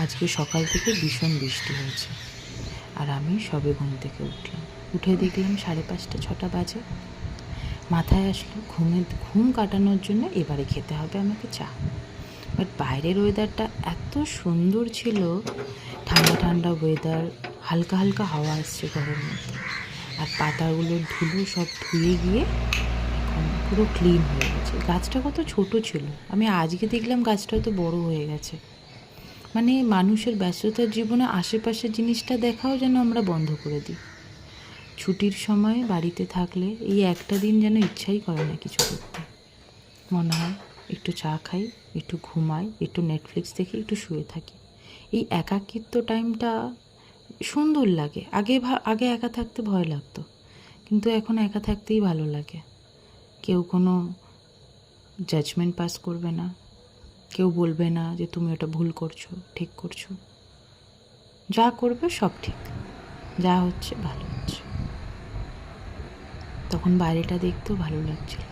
আজকে সকাল থেকে ভীষণ বৃষ্টি হয়েছে, আর আমি সবে ঘুম থেকে উঠলাম। উঠে দেখলাম 5:30-6টা বাজে। মাথায় আসলো ঘুম কাটানোর জন্য এবারে খেতে হবে আমাকে চা। বাট বাইরের ওয়েদারটা এত সুন্দর ছিল, ঠান্ডা ঠান্ডা ওয়েদার, হালকা হালকা হাওয়া আসছে ঘরের মধ্যে, আর পাতাগুলোর ধুলো সব ধুয়ে গিয়ে এখন পুরো ক্লিন হয়ে গেছে। গাছটা কত ছোট ছিল, আমি আজকে দেখলাম গাছটা তো বড় হয়ে গেছে। মানে মানুষের ব্যস্ততার জীবনে আশেপাশের জিনিসটা দেখাও যেন আমরা বন্ধ করে দিই। ছুটির সময় বাড়িতে থাকলে এই একটা দিন যেন ইচ্ছাই করে না কিছু করতে। মনে হয় একটু চা খাই, একটু ঘুমাই, একটু নেটফ্লিক্স দেখি, একটু শুয়ে থাকি। এই একাকিত্ব টাইমটা সুন্দর লাগে। আগে একা থাকতে ভয় লাগতো, কিন্তু এখন একা থাকতেই ভালো লাগে। কেউ কোনো জাজমেন্ট পাস করবে না, কেউ বলবে না যে তুমি ওটা ভুল করছো, ঠিক করছো। যা করবে সব ঠিক, যা হচ্ছে ভালো হচ্ছে। তখন বাইরেটা দেখতেও ভালো লাগছিল।